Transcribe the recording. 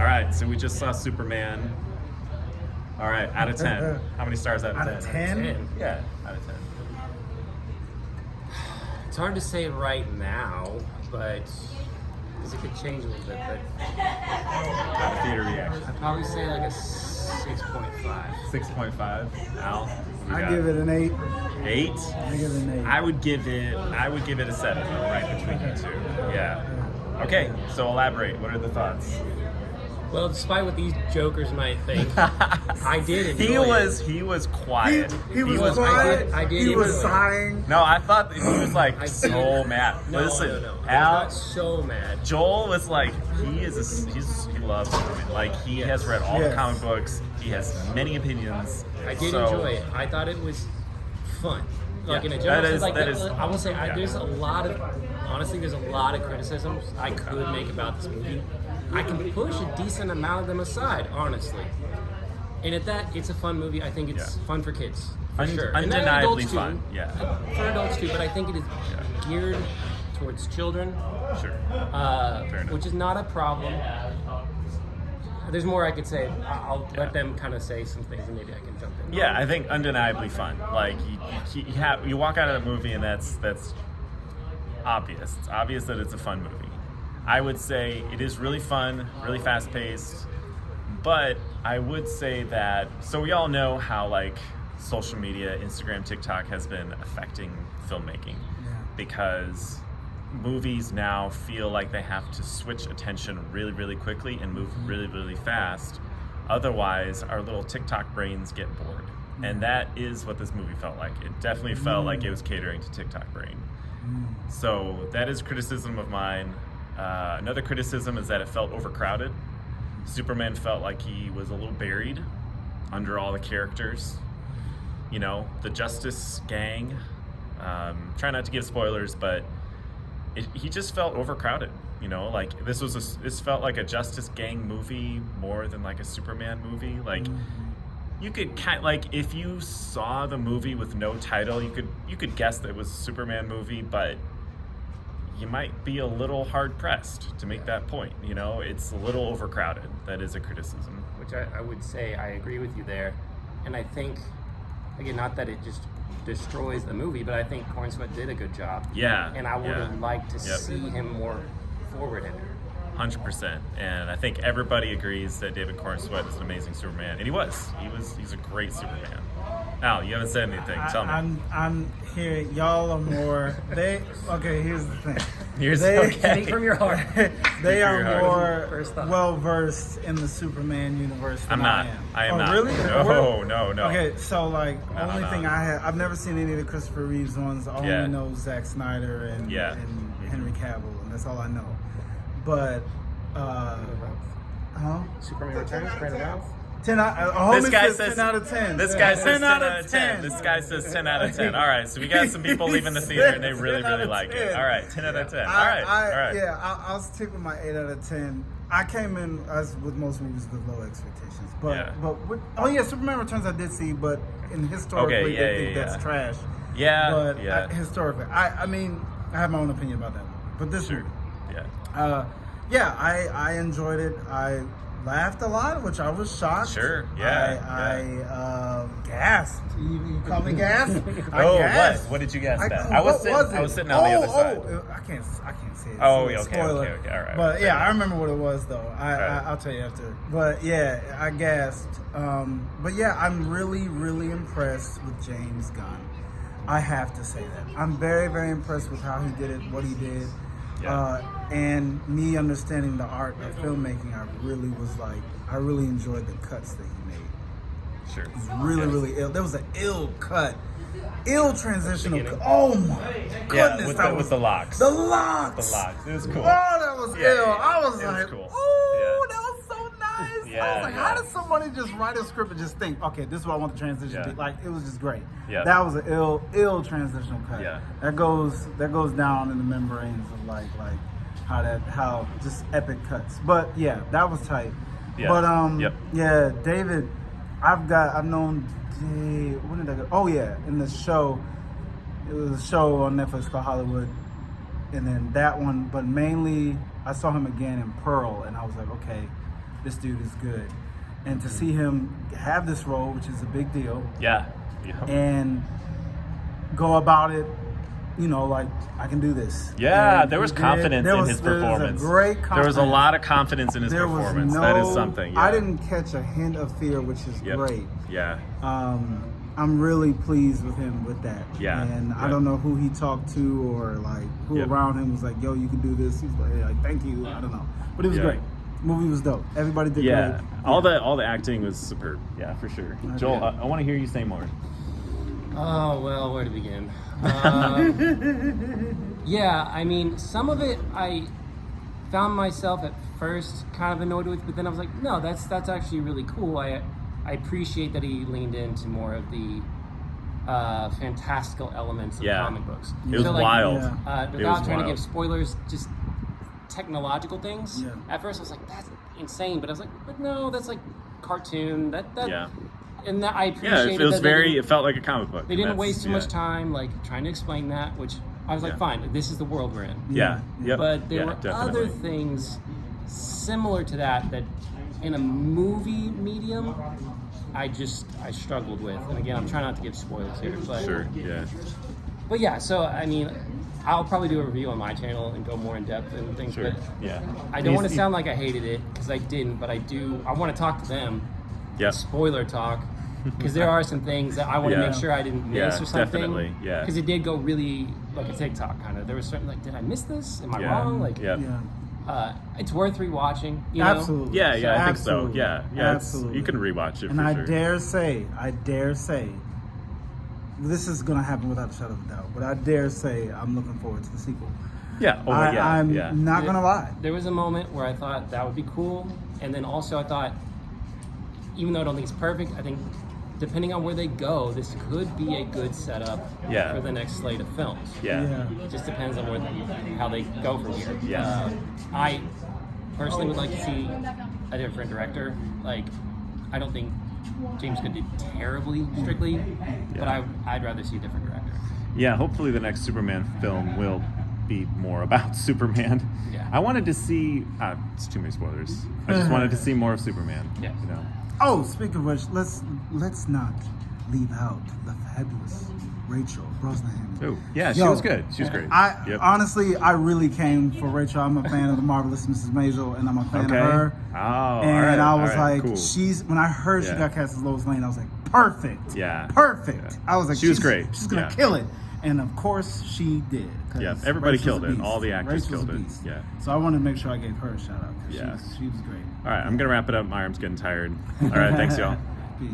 All right, so we just saw Superman. All right, out of 10. How many stars out of 10? Out of 10? Yeah, out of 10. It's hard to say right now, but because it could change a little bit. But Out of theater reaction. I'd probably say like a 6.5. 6.5. Al? I give it an 8. 8? I give it an 8. I would give it a 7, right between you two. Yeah. Okay, so elaborate. What are the thoughts? Well, despite what these jokers might think, I did enjoy He was quiet. He was quiet. I did He was enjoy it. sighing. No, I thought that he was like I so did. mad. No, Listen, no. I'm Al, not so mad. Joel was like, he loves Superman. Like, he has read all the Yes. comic books. He has many opinions. I did So- enjoy it. I thought it was fun. Like Yeah, in a general that sense, is- like that is- I will say, yeah. there's a lot of criticisms I could make about this movie. I can push a decent amount of them aside, honestly. And at that, it's a fun movie. I think it's fun for kids, for sure. And then Undeniably adults fun, too. yeah. For adults too, but I think it is geared towards children, Sure. Fair enough. which is not a problem. There's more I could say. I'll let them kind of say some things, and maybe I can jump in. Yeah, I think undeniably fun. Like, you walk out of the movie and that's obvious. It's obvious that it's a fun movie. I would say it is really fun, really fast-paced, but I would say that, so we all know how, like, social media, Instagram, TikTok has been affecting filmmaking because movies now feel like they have to switch attention really, really quickly and move really, really fast. Otherwise, our little TikTok brains get bored. And that is what this movie felt like. It definitely felt like it was catering to TikTok brain. So that is criticism of mine. Another criticism is that it felt overcrowded. Superman felt like he was a little buried under all the characters. You know, the Justice Gang. Try not to give spoilers, but he just felt overcrowded. You know, like this felt like a Justice Gang movie more than like a Superman movie. Like you could if you saw the movie with no title, you could guess that it was a Superman movie, but you might be a little hard pressed to make that point. You know, it's a little overcrowded. That is a criticism. Which I would say I agree with you there. And I think, again, not that it just destroys the movie, but I think Cornsweet did a good job. Yeah. And I would have liked to Yep. see him more forward in it. 100%. And I think everybody agrees that David Cornsweet is an amazing Superman. And he was. He's a great Superman. Al, you haven't said anything. Tell me. I'm here. Y'all are more. Okay, here's the thing. Speak from your heart. They your are heart. more First thought. well versed in the Superman universe than I'm not. I am. I am oh, not. Really? No. Okay, so like only no. thing I've never seen any of the Christopher Reeves ones. I Yeah. only know Zack Snyder and Henry Cavill, and that's all I know. But Superman Returns, Brandon Routh. 10 out. This guy says 10 out of 10. This guy says 10 out of 10. This guy says 10 out of 10. All right, so we got some people leaving the theater and they really, 10 out really of like 10. it. All right, 10 out of 10. All right. Yeah, I'll stick with my 8 out of 10. I came in, as with most movies, with low expectations. But Superman Returns I did see, but historically they think that's trash. Yeah, But historically, I mean, I have my own opinion about that movie. But this movie, I enjoyed it. I laughed a lot, which I was shocked. Sure, I gasped. You call me gasped? What? What did you gasp at? I was sitting on the other side. I can't say it. Oh, so okay, spoiler. okay, all right. But yeah, I remember what it was though. Right. I'll tell you after. But yeah, I gasped. But yeah, I'm really, really impressed with James Gunn. I have to say that. I'm very, very impressed with how he did it, what he did. And me understanding the art of filmmaking, I really enjoyed the cuts that he made. Sure. It was really, really ill. There was an ill cut. Ill transitional cut. Oh my goodness. With the locks. The locks. The locks. It was cool. Oh, that was ill. I was it like, was cool. oh, that was so nice. Yeah, I was like, how did somebody just write a script and just think, okay, this is what I want the transition to be? Like, it was just great. Yeah. That was an ill transitional cut. Yeah. That goes down in the membranes of like how just epic cuts. But yeah, that was tight. Yeah. But yeah, David, I've known when did I go? Oh yeah, in the show. It was a show on Netflix called Hollywood. And then that one, but mainly I saw him again in Pearl and I was like, okay, this dude is good. And to see him have this role, which is a big deal, Yeah. and go about it, you know, like, I can do this. Yeah, And there was he did. confidence in his performance. There was a great confidence. There was a lot of confidence in his There was performance. no, That is something. Yeah. I didn't catch a hint of fear, which is Yep. great. Yeah. I'm really pleased with him with that. Yeah. And I Yeah. don't know who he talked to or like who Yep. around him was like, yo, you can do this. He's like, thank you. I don't know. But it was Yeah. great. The movie was dope. Everybody did Yeah. great. All the acting was superb. Yeah, for sure. Joel, Yeah. I want to hear you say more. Oh, well, where to begin? Yeah, I mean, some of it I found myself at first kind of annoyed with, but then I was like, no, that's actually really cool. I appreciate that he leaned into more of the fantastical elements of Yeah. comic books. It was So, like, wild. yeah. It Without was trying to wild. give spoilers, just technological things. Yeah. At first, I was like, "That's insane," but I was like, "But no, that's like cartoon." That Yeah. and that I Yeah, appreciated. it was that they very. didn't- It felt like a comic book. They didn't and that's- waste too yeah. much time like trying to explain that, which I was like, Yeah. "Fine, this is the world we're in." Yeah. Yep. But there Yeah, were definitely. other things similar to that in a movie medium, I struggled with. And again, I'm trying not to give spoilers here, but Sure. Yeah. But yeah, so I mean, I'll probably do a review on my channel and go more in depth and things. Sure. But Yeah. I don't want to sound like I hated it because I didn't, but I do. I want to talk to them. Yep. Spoiler talk, because there are some things that I want to Yeah. make sure I didn't miss Yeah, or something. definitely, yeah. Because it did go really like a TikTok kind of. There was certain like, did I miss this? Am I Yeah. wrong? Like, Yeah. Yeah. it's worth rewatching. You know? Absolutely. Yeah. Yeah. I think so. Absolutely. Yeah. Yeah. Absolutely. You can rewatch it And for I sure. dare say, this is going to happen without a shadow of a doubt, but I dare say I'm looking forward to the sequel. Yeah. Oh, yeah. I'm yeah. not going to lie. There was a moment where I thought that would be cool, and then also I thought, even though I don't think it's perfect, I think depending on where they go, this could be a good setup Yeah. for the next slate of films. Yeah. It just depends on how they go from here. Yeah. I personally would like to see a different director. Like, I don't think James Gunn did terribly, strictly, but I'd rather see a different director. Yeah, hopefully the next Superman film will be more about Superman. Yeah. I wanted to see. It's too many spoilers. I just wanted to see more of Superman. Yeah. You know. Oh, speaking of which, let's not leave out the fabulous Rachel Brosnahan. Oh, yeah, she Yo, was good. She was great. Yep. Honestly, I really came for Rachel. I'm a fan of the marvelous Mrs. Maisel, and I'm a fan Okay. of her. Oh, And all right, I was all right, like, cool. when I heard she Yeah. got cast as Lois Lane, I was like, perfect. Yeah. Perfect. Yeah. I was like, She was she's- great. She's gonna Yeah. kill it. And of course she did. 'Cause Yeah, everybody Rachel's killed a it. beast. All the actors Rachel's killed a it. beast. Yeah. So I wanted to make sure I gave her a shout out. 'Cause Yeah. she was great. All right, I'm gonna wrap it up. My arm's getting tired. All right, thanks, y'all. Peace.